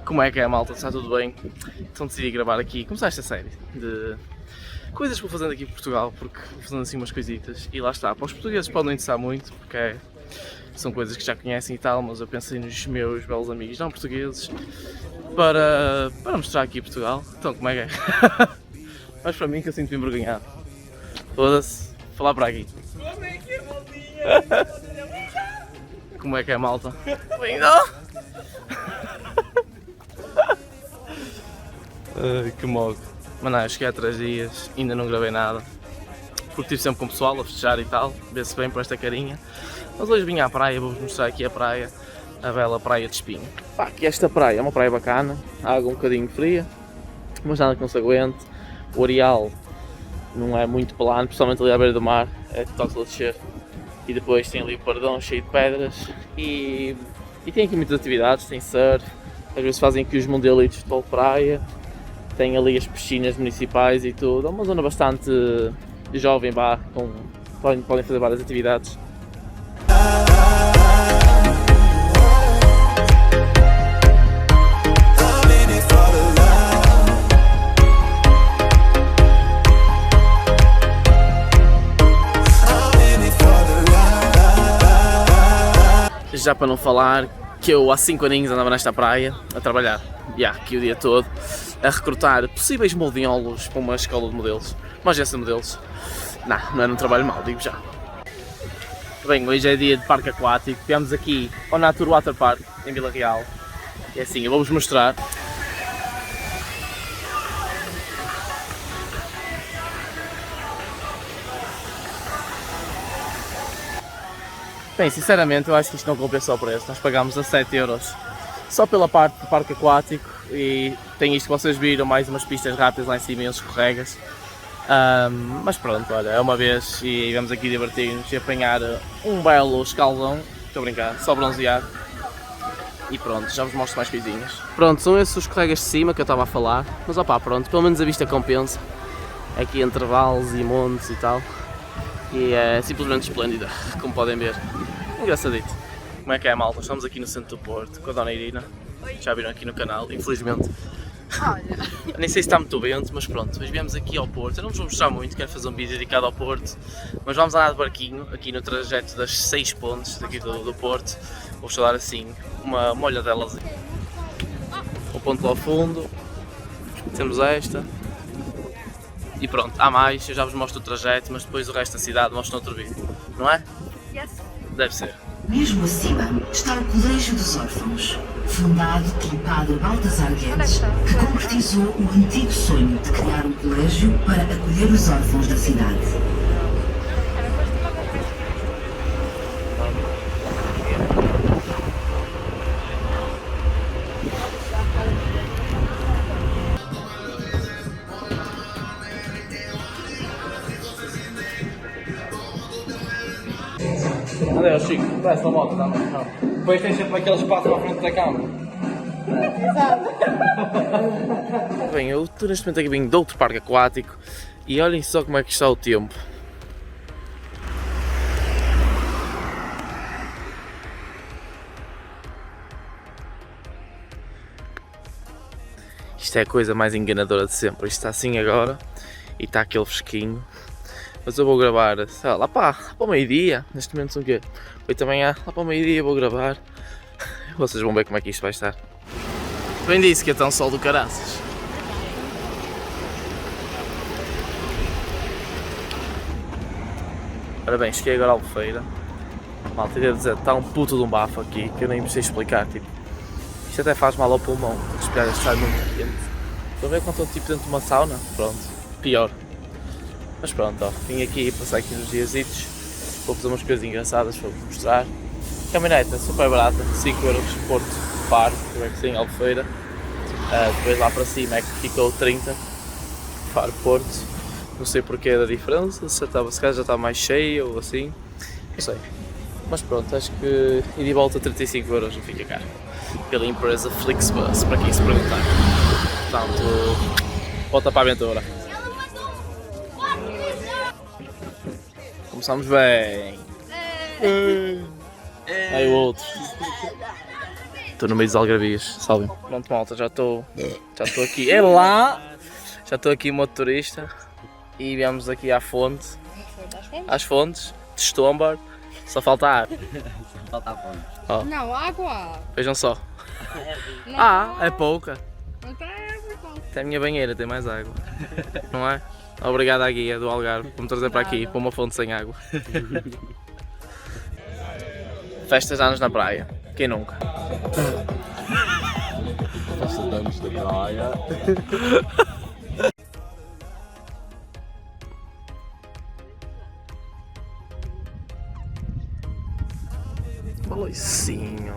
Como é que é, malta? Está tudo bem? Então decidi gravar aqui, começar esta série de coisas que vou fazendo aqui em Portugal, porque vou fazendo assim umas coisitas e lá está. Para os portugueses pode não interessar muito, porque são coisas que já conhecem e tal, mas eu pensei nos meus belos amigos não portugueses para mostrar aqui Portugal. Então, como é que é? Mas para mim que eu sinto-me envergonhado. Foda-se, falar para aqui. Como é que é, malta? Bem, não? Que mogo. Mas não, cheguei há 3 dias, ainda não gravei nada. Porque estive sempre com o pessoal a festejar e tal, vê-se bem por esta carinha. Mas hoje vim à praia, vou-vos mostrar aqui a praia, a bela praia de Espinho. Pá, aqui esta praia é uma praia bacana, a água um bocadinho fria, mas nada que não se aguente. O areal não é muito plano, principalmente ali à beira do mar, é total a descer. E depois tem ali o pardão cheio de pedras e tem aqui muitas atividades, tem surf, às vezes fazem aqui os mundelitos de futebol de praia, tem ali as piscinas municipais e tudo, é uma zona bastante jovem, podem fazer várias atividades. Já para não falar que eu há 5 aninhos andava nesta praia a trabalhar, aqui o dia todo, a recrutar possíveis moldinholos para uma escola de modelos, uma agência de modelos. Não era um trabalho mau, digo já. Bem, hoje é dia de parque aquático, viemos aqui ao Nature Water Park, em Vila Real. É assim, eu vou-vos mostrar. Bem, sinceramente eu acho que isto não compensa o preço, nós pagámos a 7€ só pela parte do parque aquático e tem isto que vocês viram, mais umas pistas rápidas lá em cima e uns escorregas. Mas pronto, olha, é uma vez e vamos aqui divertir-nos e apanhar um belo escaldão, estou a brincar, só bronzear. E pronto, já vos mostro mais coisinhas. Pronto, são esses os escorregas de cima que eu estava a falar, mas opá, pronto, pelo menos a vista compensa. Aqui entre vales e montes e tal. E é simplesmente esplêndida, como podem ver. Engraçadito. Como é que é, malta? Estamos aqui no centro do Porto com a Dona Irina. Oi. Já viram aqui no canal, infelizmente. Olha. Nem sei se está muito vento, mas pronto. Hoje viemos aqui ao Porto. Eu não vos vou mostrar muito, quero fazer um vídeo dedicado ao Porto. Mas vamos andar de barquinho, aqui no trajeto das 6 pontes daqui do Porto. Vou-vos dar assim uma olhadelas. Um ponto lá ao fundo. Temos esta. E pronto, há mais, eu já vos mostro o trajeto, mas depois o resto da cidade mostro outro vídeo, não é? Yes. Deve ser. Mesmo acima está o Colégio dos Órfãos, fundado pelo padre Baltasar Guedes, que concretizou o antigo sonho de criar um colégio para acolher os órfãos da cidade. André, o Chico, parece uma moto também, não? Depois tem sempre aquele espaço à frente da câmara. Exato. Bem, eu estou neste momento aqui vindo de outro parque aquático e olhem só como é que está o tempo. Isto é a coisa mais enganadora de sempre, isto está assim agora e está aquele fresquinho. Mas eu vou gravar, sei lá para o meio-dia, neste momento são o quê? 8 da manhã, lá para o meio-dia vou gravar. Vocês vão ver como é que isto vai estar. Bem disse que é tão sol do caraças. Ora bem, cheguei agora à Albufeira. Malta, ia dizer, está um puto de um bafo aqui, que eu nem sei explicar, tipo. Isto até faz mal ao pulmão, respirar este ar muito quente. Estão a ver quando estou tipo dentro de uma sauna? Pronto, pior. Mas pronto, ó, vim aqui passar aqui uns diazitos, vou fazer umas coisas engraçadas para vos mostrar. Caminhoneta super barata, 5€, Porto, Faro, como é que sim, Albufeira. Depois lá para cima é que ficou 30, Faro, Porto. Não sei porquê da diferença, se calhar já está mais cheia ou assim, não sei. Mas pronto, acho que ida e volta 35€ não fica caro. Pela empresa Flixbus, para quem se perguntar. Portanto, volta para a aventura. Começamos bem. Aí o outro. Estou no meio dos algarvias, salvem. Pronto, malta, já estou aqui. É lá! Já estou aqui motorista e viemos aqui à fonte. Às fontes de Estombar. Só falta ar. Falta a fonte. Oh, Não, água. vejam só. Não, É pouca. não tem água, então. Até a minha banheira tem mais água. Não é? Obrigado à guia do Algarve por me trazer para aqui, para uma fonte sem água. Festas de anos na praia. Quem nunca? Estamos da praia. Baloicinho.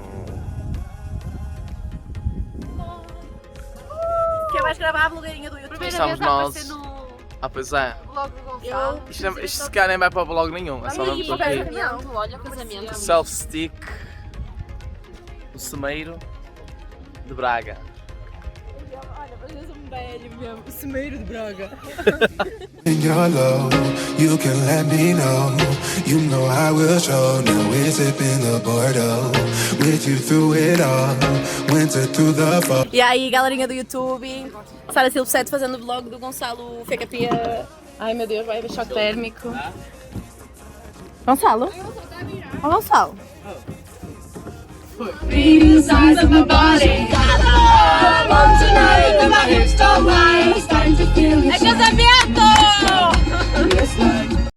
Quem vais gravar a blogueirinha do YouTube? Estamos nós. Ah, pois é. Vlog do Gonçalo. Isto se calhar nem vai para blog nenhum. É só mesmo estou aqui. Casamento, olha, casamento. Self-stick. O Semeiro de Braga. Olha, mas um velho mesmo. O Semeiro de Braga. In your low, you can let me know. You know I will show. Now we're sipping the Bordeaux. With you through it all. Winter through the fall. E aí, galerinha do YouTube, Sara Silva 7 fazendo o vlog do Gonçalo Fecapia. Ai meu Deus, vai haver choque térmico. Gonçalo? Ó, Gonçalo. The size of my body.